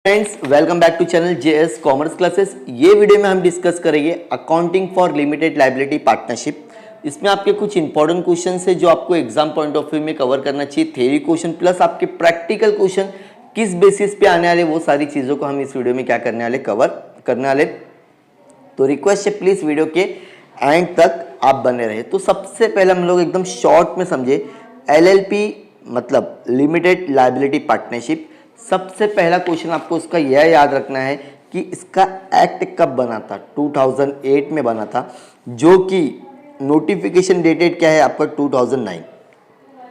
Friends, welcome back to channel JS commerce classes. ये video में हम डिस्कस करेंगे accounting for limited liability partnership. इसमें आपके कुछ इंपॉर्टेंट क्वेश्चन है जो आपको एग्जाम पॉइंट ऑफ व्यू में कवर करना चाहिए, थ्योरी क्वेश्चन प्लस आपके प्रैक्टिकल क्वेश्चन किस बेसिस पे आने वाले, वो सारी चीज़ों को हम इस वीडियो में क्या करने वाले, कवर करने वाले। तो रिक्वेस्ट है प्लीज़ वीडियो के एंड तक आप बने रहे। तो सबसे पहले हम लोग एकदम शॉर्ट में समझे LLP मतलब लिमिटेड लायबिलिटी पार्टनरशिप। सबसे पहला क्वेश्चन आपको उसका यह याद रखना है कि इसका एक्ट कब बना था। 2008 में बना था, जो कि नोटिफिकेशन डेटेड क्या है आपका 2009।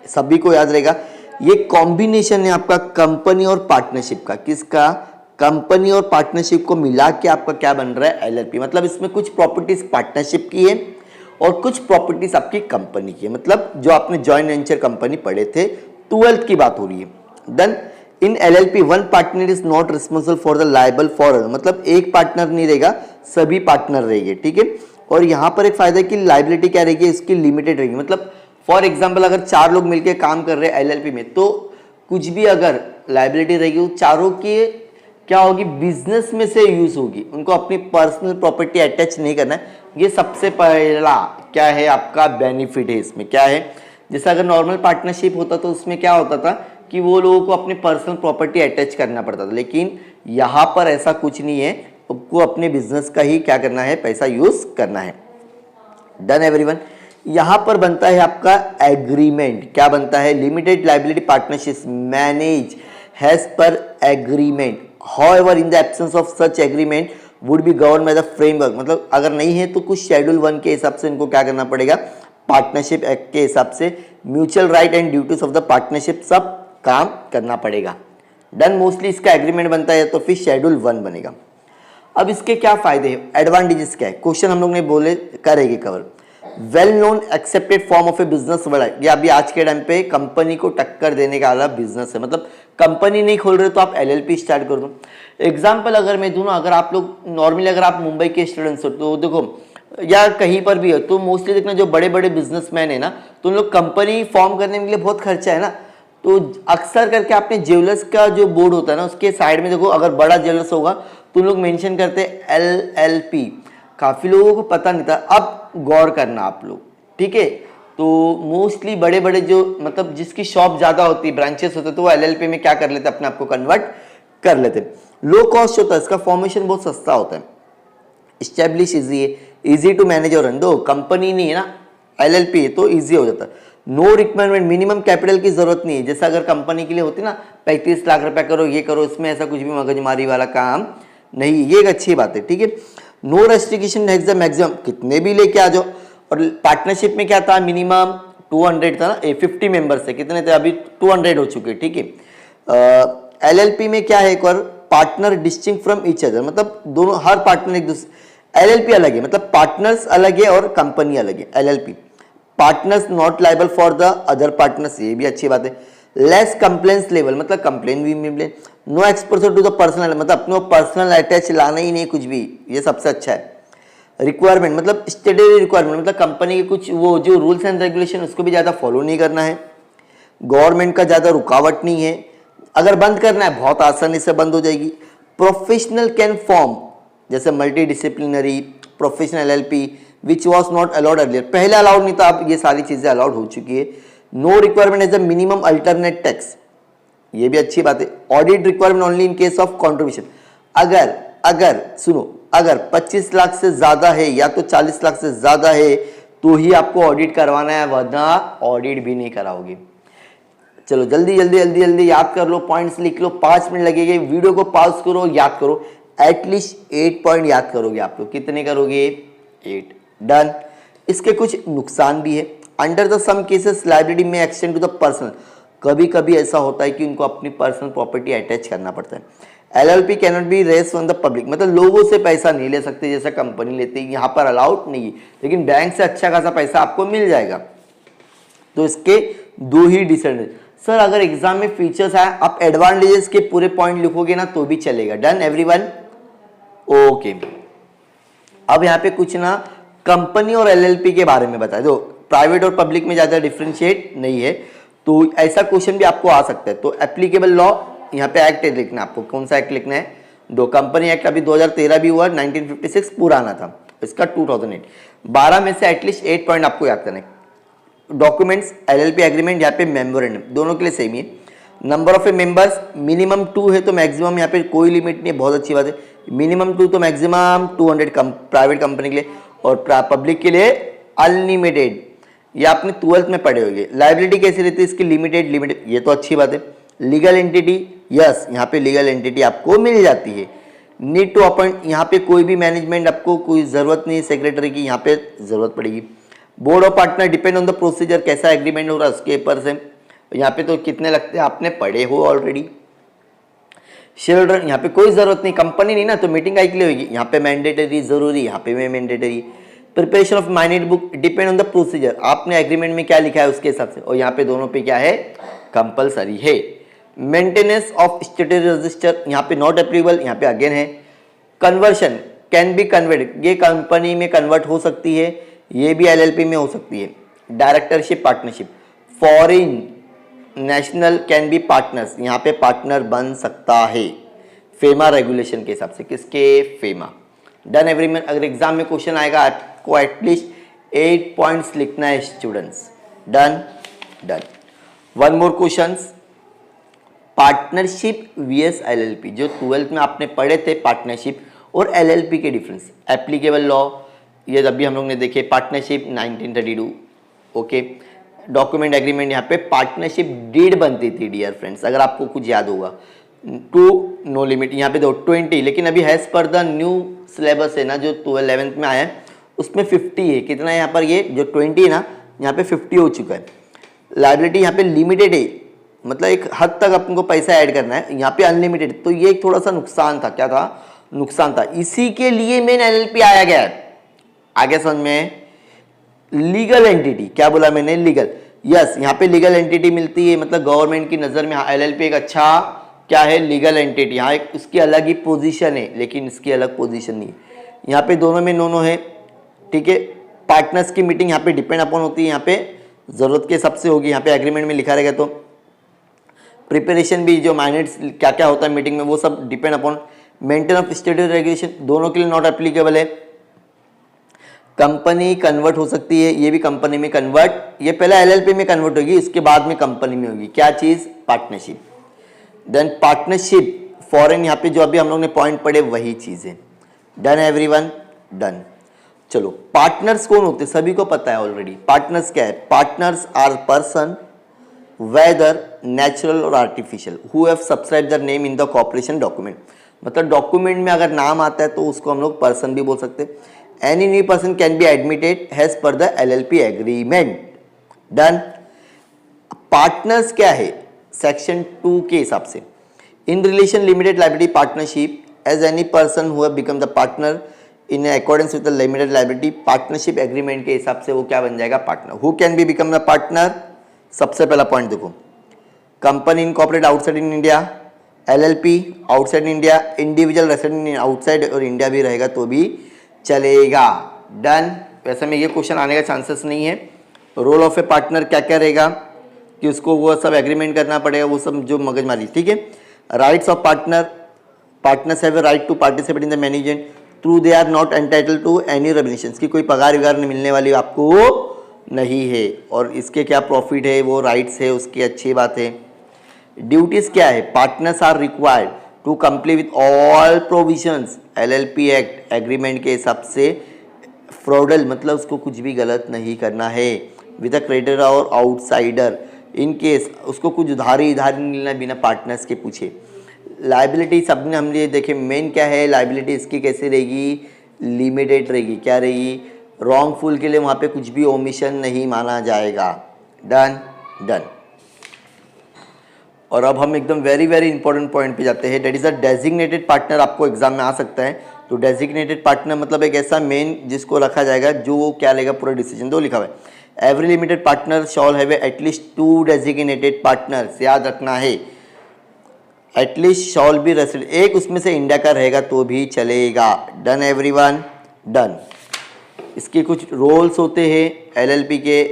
सभी को याद रहेगा। ये कॉम्बिनेशन है आपका कंपनी और पार्टनरशिप का। किसका? कंपनी और पार्टनरशिप को मिला के आपका क्या बन रहा है, LLP। मतलब इसमें कुछ प्रॉपर्टीज पार्टनरशिप की है और कुछ प्रॉपर्टीज आपकी कंपनी की है। मतलब जो आपने जॉइंट वेंचर कंपनी पढ़े थे, 12th की बात हो रही है। Then in LLP one partner is not responsible for the liable for, मतलब एक पार्टनर नहीं रहेगा, सभी पार्टनर रहेंगे, ठीक है। और यहाँ पर एक फायदा है कि लायबिलिटी क्या रहेगी, इसकी लिमिटेड रहेगी। मतलब फॉर एग्जाम्पल अगर 4 लोग मिलकर काम कर रहे हैं LLP में, तो कुछ भी अगर लायबिलिटी रहेगी वो चारों की क्या होगी, बिजनेस में से यूज होगी। उनको अपनी पर्सनल प्रॉपर्टी अटैच नहीं करना है। ये सबसे पहला क्या है आपका बेनिफिट है इसमें। क्या है, जैसे अगर नॉर्मल पार्टनरशिप होता तो उसमें क्या होता था कि वो लोगों को अपनी पर्सनल प्रॉपर्टी अटैच करना पड़ता था, लेकिन यहाँ पर ऐसा कुछ नहीं है। आपको अपने बिजनेस का ही क्या करना है, पैसा यूज करना है। Done everyone. यहाँ पर बनता है आपका एग्रीमेंट। क्या बनता है, limited liability partnership manage as per agreement. However in the absence of such agreement would be govern by the framework. मतलब अगर नहीं है तो कुछ शेड्यूल 1 के हिसाब से इनको क्या करना पड़ेगा, पार्टनरशिप एक्ट के हिसाब से mutual right and duties of the partnership सब काम करना पड़ेगा। डन। मोस्टली इसका एग्रीमेंट बनता है तो फिर शेड्यूल 1 बनेगा। अब इसके क्या फायदे हैं, एडवांटेजेस क्या है, क्वेश्चन हम लोग ने बोले करेंगे cover. Well known accepted form of A business world, ये अभी आज के टाइम पे कंपनी को टक्कर देने का वाला बिजनेस है। मतलब कंपनी नहीं खोल रहे तो आप LLP स्टार्ट कर दो। एग्जाम्पल अगर मैं दूं ना, अगर आप लोग नॉर्मली अगर आप मुंबई के स्टूडेंट्स हो तो देखो, या कहीं पर भी हो तो मोस्टली देखना जो बड़े बड़े बिजनेसमैन है ना, तो उन लोग कंपनी फॉर्म करने के लिए बहुत खर्चा है ना, तो अक्सर करके आपने ज्वेलर्स का जो बोर्ड होता है ना, उसके साइड में देखो, अगर बड़ा ज्वेलर्स होगा तो लोग मेंशन करते हैं LLP। काफी लोगों को पता नहीं था, अब गौर करना आप लोग, ठीक है। तो मोस्टली बड़े बड़े जो मतलब जिसकी शॉप ज्यादा होती है, ब्रांचेस होते, तो वो LLP में क्या कर लेते, अपने आप को कन्वर्ट कर लेते। लो कॉस्ट होता है, इसका फॉर्मेशन बहुत सस्ता होता है। स्टैब्लिश इजी है, इजी टू मैनेज और रन। दो कंपनी नहीं है ना, LLP है तो इजी हो जाता है। नो रिक्वायरमेंट, मिनिमम कैपिटल की जरूरत नहीं है। जैसा अगर कंपनी के लिए होती ना 35 लाख रुपए करो, ये करो, इसमें ऐसा कुछ भी मगजमारी वाला काम नहीं, ये एक अच्छी बात है, ठीक है। नो रेस्ट्रिक्शन एग्जाम मैक्सिमम कितने भी लेके आ जाओ। और पार्टनरशिप में क्या था, मिनिमम 200 था ना, 50 मेंबर्स थे, कितने थे अभी 200 हो चुके, ठीक है। LLP में क्या है, एक और partner distinct from each other, मतलब दोनों हर पार्टनर एक दूसरे, LLP अलग है, मतलब पार्टनर्स अलग है और कंपनी अलग है। LLP partners not liable for the other partners, ये भी अच्छी बात है। लेस कंप्लेंट्स लेवल, मतलब कंप्लेन भी मिले। No exposure to the personal, मतलब अपने पर्सनल अटैच लाना ही नहीं कुछ भी, ये सबसे अच्छा है। रिक्वायरमेंट मतलब स्टेटरी रिक्वायरमेंट, मतलब कंपनी के कुछ वो जो रूल्स एंड रेगुलेशन उसको भी ज़्यादा फॉलो नहीं करना है। गवर्नमेंट का ज़्यादा रुकावट नहीं है, अगर बंद करना है बहुत आसानी से बंद हो जाएगी। प्रोफेशनल कैन फॉर्म, जैसे multi disciplinary professional LLP which was not allowed earlier, पहले अलाउड नहीं था, अब ये सारी चीजें अलाउड हो चुकी है। No requirement as a minimum alternate tax, ये भी अच्छी बात है। Audit requirement only in case of contribution, अगर सुनो, अगर 25 लाख से ज्यादा है या तो 40 लाख से ज्यादा है तो ही आपको ऑडिट करवाना है, वरना ऑडिट भी नहीं कराओगे। चलो जल्दी जल्दी जल्दी जल्दी याद कर लो, पॉइंट्स लिख लो, 5 मिनट लगेंगे। वीडियो को पॉज करो, याद करो, एटलीस्ट 8 पॉइंट याद करोगे आप लोग। कितने करोगे? 8। डन। इसके कुछ नुकसान भी है। Under the some cases liability में एक्सटेंड टू द पर्सनल, कभी कभी ऐसा होता है कि उनको अपनी पर्सनल प्रॉपर्टी अटैच करना पड़ता है। LLP cannot be raise from the public, मतलब लोगों से पैसा नहीं ले सकते जैसा कंपनी लेती है, यहाँ पर अलाउड नहीं है, लेकिन बैंक से अच्छा खासा पैसा आपको मिल जाएगा। तो इसके 2 ही डिसएडवांटेज। सर अगर एग्जाम में फीचर्स आए, आप एडवांटेजेस के पूरे पॉइंट लिखोगे ना तो भी चलेगा। Done everyone, okay. अब यहाँ पे कुछ ना कंपनी और LLP के बारे में बता दो, प्राइवेट और पब्लिक में ज्यादा डिफरेंशिएट नहीं है, तो ऐसा क्वेश्चन भी आपको आ सकता है। तो एप्लीकेबल लॉ यहाँ पे एक्ट लिखना है आपको, कौन सा एक्ट लिखना है, दो कंपनी एक्ट अभी 2013 भी हुआ, 1956 पुराना था, इसका 2008। 12 में से एटलीस्ट 8 पॉइंट आपको याद करना है। डॉक्यूमेंट्स, एलएलपी एग्रीमेंट, यहाँ पे मेमोरेंडम, दोनों के लिए सेम ही है। Number of A members minimum 2 है तो मैक्सिमम यहाँ पे कोई लिमिट नहीं है, बहुत अच्छी बात है। मिनिमम 2 तो मैक्सिमम 200 प्राइवेट कंपनी के लिए, और पब्लिक के लिए अनलिमिटेड। ये आपने 12th में पढ़े होंगे। लाइबिलिटी कैसी रहती है इसकी, लिमिटेड, ये तो अच्छी बात है। लीगल एंटिटी, यस यहाँ पे लीगल एंटिटी आपको मिल जाती है। नीड टू अपॉइंट, यहाँ पे कोई भी मैनेजमेंट आपको कोई जरूरत नहीं, सेक्रेटरी की यहाँ पे जरूरत पड़ेगी। Board of partner depend on the procedure, कैसा एग्रीमेंट हो रहा है उसके ऊपर से। यहाँ पे तो कितने लगते हैं आपने पढ़े हो ऑलरेडी। शेयर होल्डर, यहाँ पे कोई जरूरत नहीं, कंपनी नहीं ना तो मीटिंग आई के लिए होगी, यहाँ पे मैंडेटरी जरूरी, यहाँ पे mandatory. Preparation of minute book depend on the procedure, आपने एग्रीमेंट में क्या लिखा है उसके हिसाब से, और यहाँ पे दोनों पे क्या है, कंपलसरी है। मेंटेनेंस ऑफ स्टेटस रजिस्टर, यहाँ पे नॉट अप्रूवल, यहाँ पे अगेन है। कन्वर्शन कैन बी कन्वर्ट, ये कंपनी में कन्वर्ट हो सकती है, ये भी एलएलपी में हो सकती है। Directorship, partnership, foreign national can be partners, यहाँ पे पार्टनर बन सकता है फेमा रेगुलेशन के हिसाब से, किसके, फेमा। डन एवरीवन, अगर एग्जाम में क्वेश्चन आएगा आपको एटलीस्ट 8 पॉइंट्स लिखना है students. Done. One more questions, partnership vs LLP, जो 12th में आपने पढ़े थे पार्टनरशिप और एलएलपी के डिफरेंस, एप्लीकेबल लॉ, ये अभी हम लोग ने देखे। Partnership 1932, okay. डॉक्यूमेंट एग्रीमेंट, यहाँ पे पार्टनरशिप डीड बनती थी डियर फ्रेंड्स, अगर आपको कुछ याद होगा। टू नो लिमिट, यहाँ पे दो 20, लेकिन अभी has per the new syllabus है ना जो 11th में आया है उसमें 50 है। कितना है यहाँ पर, ये जो 20 है ना यहाँ पे 50 हो चुका है। लाइबिलिटी यहाँ पे लिमिटेड है, मतलब एक हद तक आपको पैसा ऐड करना है, यहाँ पे अनलिमिटेड, तो ये थोड़ा सा नुकसान था। क्या था, नुकसान था, इसी के लिए मेन एलएलपी आया गया है। आगे समझ में। लीगल एंटिटी, क्या बोला मैंने, लीगल, यस यहाँ पे लीगल एंटिटी मिलती है, मतलब गवर्नमेंट की नज़र में एलएलपी एक अच्छा क्या है, लीगल एंटिटी। यहाँ एक उसकी अलग ही पोजीशन है, लेकिन इसकी अलग पोजीशन नहीं है। यहाँ पे दोनों में नो है, ठीक है। पार्टनर्स की मीटिंग यहाँ पे डिपेंड अपॉन होती है, यहाँ पे जरूरत के हिसाब से होगी, यहाँ पे एग्रीमेंट में लिखा रहेगा। तो प्रिपरेशन भी, जो माइनट्स क्या क्या होता है मीटिंग में, वो सब depend upon. Maintain of status regulation दोनों के लिए नॉट एप्लीकेबल है। कंपनी कन्वर्ट हो सकती है, ये भी कंपनी में कन्वर्ट, ये पहले एलएलपी में कन्वर्ट होगी, उसके बाद में कंपनी में होगी। क्या चीज, पार्टनरशिप। देन पार्टनरशिप फॉरेन, यहाँ पे जो अभी हम लोग ने पॉइंट पढ़े वही चीज है। Done everyone, done. चलो, पार्टनर्स कौन होते, सभी को पता है ऑलरेडी। पार्टनर्स क्या है, partners are person whether natural और artificial who have subscribe their name in the corporation document, मतलब डॉक्यूमेंट में अगर नाम आता है तो उसको हम लोग पर्सन भी बोल सकते हैं। Any new person can be admitted as per the LLP agreement. Done. Partners क्या है, सेक्शन 2 के हिसाब से, in relation limited liability partnership as any person who have become the partner in accordance with the limited liability partnership agreement के हिसाब से वो क्या बन जाएगा, partner. Who can be become the partner, सबसे पहला पॉइंट देखो, company incorporate outside in India, LLP outside India, individual resident in outside और इंडिया भी रहेगा तो भी चलेगा। डन। वैसे में ये क्वेश्चन आने का चांसेस नहीं है। रोल ऑफ ए पार्टनर क्या क्या रहेगा कि उसको वो सब एग्रीमेंट करना पड़ेगा, वो सब जो मगजमारी, ठीक है। Rights of partner, partners have a right to participate in the management through they are not entitle to any remunerations, की कोई पगार वगार नहीं मिलने वाली आपको नहीं है, और इसके क्या प्रॉफिट है, वो राइट्स है उसकी, अच्छी बात है। ड्यूटीज क्या है, partners are required to comply with all provisions LLP act agreement के हिसाब से। फ्रॉडल मतलब उसको कुछ भी गलत नहीं करना है विद अ क्रेडिटर और आउटसाइडर, इन केस उसको कुछ उधारी नहीं मिलना बिना पार्टनर्स के पूछे। लाइबिलिटी सबने हम लिए देखे, मेन क्या है लाइबिलिटी इसकी कैसे रहेगी, लिमिटेड रहेगी। क्या रहेगी, रॉन्गफुल के लिए वहाँ पे कुछ भी ओमिशन नहीं माना जाएगा। डन। डन। और अब हम एकदम वेरी वेरी इंपॉर्टेंट पॉइंट पे जाते हैं, that is a designated partner. आपको एग्जाम में आ सकता है, तो डेजिग्नेटेड पार्टनर मतलब एक ऐसा मेन जिसको रखा जाएगा जो वो क्या लेगा पूरा डिसीजन। दो लिखा हुआ है, every limited partner shawl have at least 2 designated partners, याद रखना है। एटलीस्ट शॉल बी रेसिडेंट, एक उसमें से इंडिया का रहेगा तो भी चलेगा। Done everyone, done. इसके कुछ रोल्स होते हैं एलएलपी के,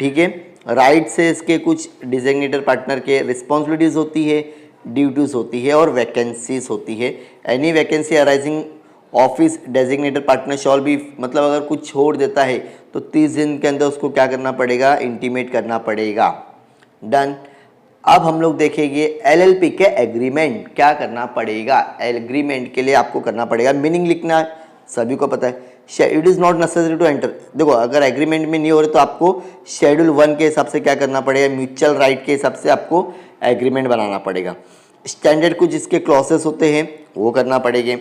ठीक है। राइट्स है इसके कुछ, डिजिग्नेटेड पार्टनर के रिस्पॉन्सिबिलिटीज होती है, ड्यूटीज होती है और वैकेंसीज होती है। Any vacancy arising office designated partner shawl B, मतलब अगर कुछ छोड़ देता है तो 30 दिन के अंदर उसको क्या करना पड़ेगा, इंटीमेट करना पड़ेगा। डन। अब हम लोग देखेंगे एलएलपी के एग्रीमेंट क्या करना पड़ेगा। एग्रीमेंट के लिए आपको करना पड़ेगा, मीनिंग लिखना है, सभी को पता है। It is not necessary to enter. देखो अगर एग्रीमेंट में नहीं हो रहे तो आपको शेड्यूल 1 के हिसाब से क्या करना पड़ेगा, म्यूचुअल राइट के हिसाब से आपको एग्रीमेंट बनाना पड़ेगा। स्टैंडर्ड कुछ इसके क्लॉसेस होते हैं वो करना पड़ेंगे।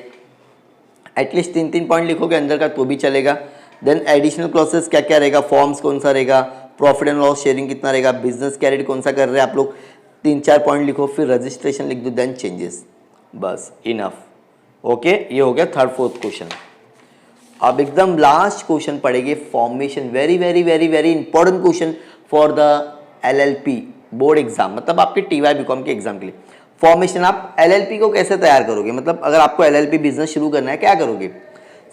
एटलीस्ट 3 पॉइंट लिखोगे अंदर का तो भी चलेगा। देन एडिशनल क्लॉसेस क्या क्या रहेगा, फॉर्म्स कौन सा रहेगा, प्रॉफिट एंड लॉस शेयरिंग कितना रहेगा, बिजनेस कैरिड कौन सा कर रहे हैं आप लोग, 3-4 पॉइंट लिखो, फिर रजिस्ट्रेशन लिख दो, देन चेंजेस, बस इनफ। ओके, ये हो गया थर्ड फोर्थ क्वेश्चन। अब एकदम लास्ट क्वेश्चन पढ़ेंगे, formation. Very very very very important question for the LLP board exam, मतलब आपके टीवाई बीकॉम के एग्जाम के लिए। फॉर्मेशन, आप एलएलपी को कैसे तैयार करोगे, मतलब अगर आपको एलएलपी बिजनेस शुरू करना है क्या करोगे।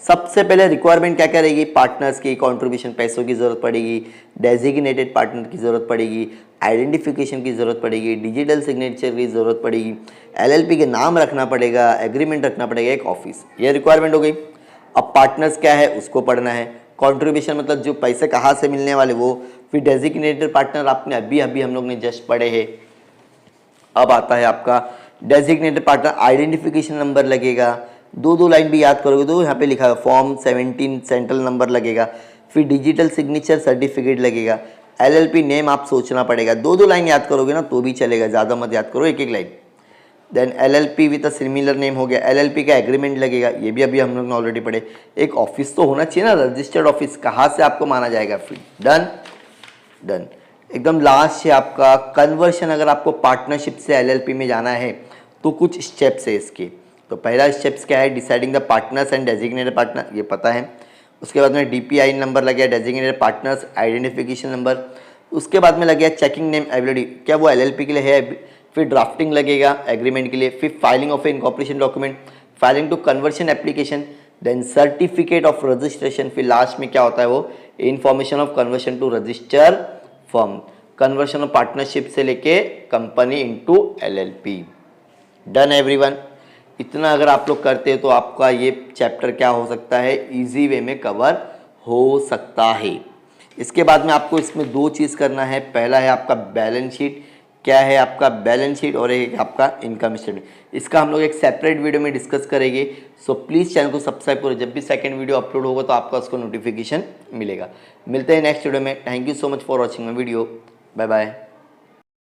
सबसे पहले रिक्वायरमेंट क्या क्या रहेगी, पार्टनर्स की कंट्रीब्यूशन, पैसों की जरूरत पड़ेगी, डेजिग्नेटेड पार्टनर की जरूरत पड़ेगी, आइडेंटिफिकेशन की जरूरत पड़ेगी, डिजिटल सिग्नेचर की जरूरत पड़ेगी, एलएलपी के नाम रखना पड़ेगा, एग्रीमेंट रखना पड़ेगा, एक ऑफिस, ये रिक्वायरमेंट हो गई। अब पार्टनर्स क्या है उसको पढ़ना है, कंट्रीब्यूशन मतलब जो पैसे कहाँ से मिलने वाले वो, फिर डेजिग्नेटेड पार्टनर आपने अभी अभी हम लोग ने जस्ट पढ़े हैं। अब आता है आपका डेजिग्नेटेड पार्टनर, आइडेंटिफिकेशन नंबर लगेगा, 2 लाइन भी याद करोगे तो यहाँ पे लिखा है फॉर्म 17 सेंट्रल नंबर लगेगा, फिर डिजिटल सिग्नेचर सर्टिफिकेट लगेगा, एलएलपी नेम आप सोचना पड़ेगा, 2 लाइन याद करोगे ना तो भी चलेगा, ज़्यादा मत याद करो, एक line. Then LLP with a similar name हो गया, एलएलपी का एग्रीमेंट लगेगा, ये भी अभी हम लोग ने ऑलरेडी पढ़े। एक ऑफिस तो होना चाहिए ना, रजिस्टर्ड ऑफिस, कहाँ से आपको माना जाएगा फिर। Done done. एकदम लास्ट है आपका कन्वर्शन। अगर आपको पार्टनरशिप से एलएलपी में जाना है तो कुछ स्टेप्स है इसके। तो पहला स्टेप्स क्या है, deciding the partners and designated partner, ये पता है। उसके बाद में डीपीआई नंबर लग गया, डेजिग्नेटेड पार्टनर्स आइडेंटिफिकेशन नंबर। उसके बाद में लग गया चेकिंग नेम एबिलिटी, क्या वो एलएलपी के लिए है। फिर ड्राफ्टिंग लगेगा एग्रीमेंट के लिए, फिर filing of incorporation document, filing to conversion application, then certificate of registration, फिर लास्ट में क्या होता है वो information of conversion to register firm, conversion of partnership से लेके company into LLP. Done everyone. इतना अगर आप लोग करते हैं तो आपका ये चैप्टर क्या हो सकता है, इजी वे में कवर हो सकता है। इसके बाद में आपको इसमें 2 चीज़ करना है, पहला है आपका बैलेंस शीट, क्या है आपका बैलेंस शीट, और एक आपका इनकम स्टेटमेंट। इसका हम लोग एक सेपरेट वीडियो में डिस्कस करेंगे। सो प्लीज़ चैनल को सब्सक्राइब करो, जब भी सेकंड वीडियो अपलोड होगा तो आपका उसको नोटिफिकेशन मिलेगा। मिलते हैं नेक्स्ट वीडियो में। Thank you so much for watching my video. Bye bye.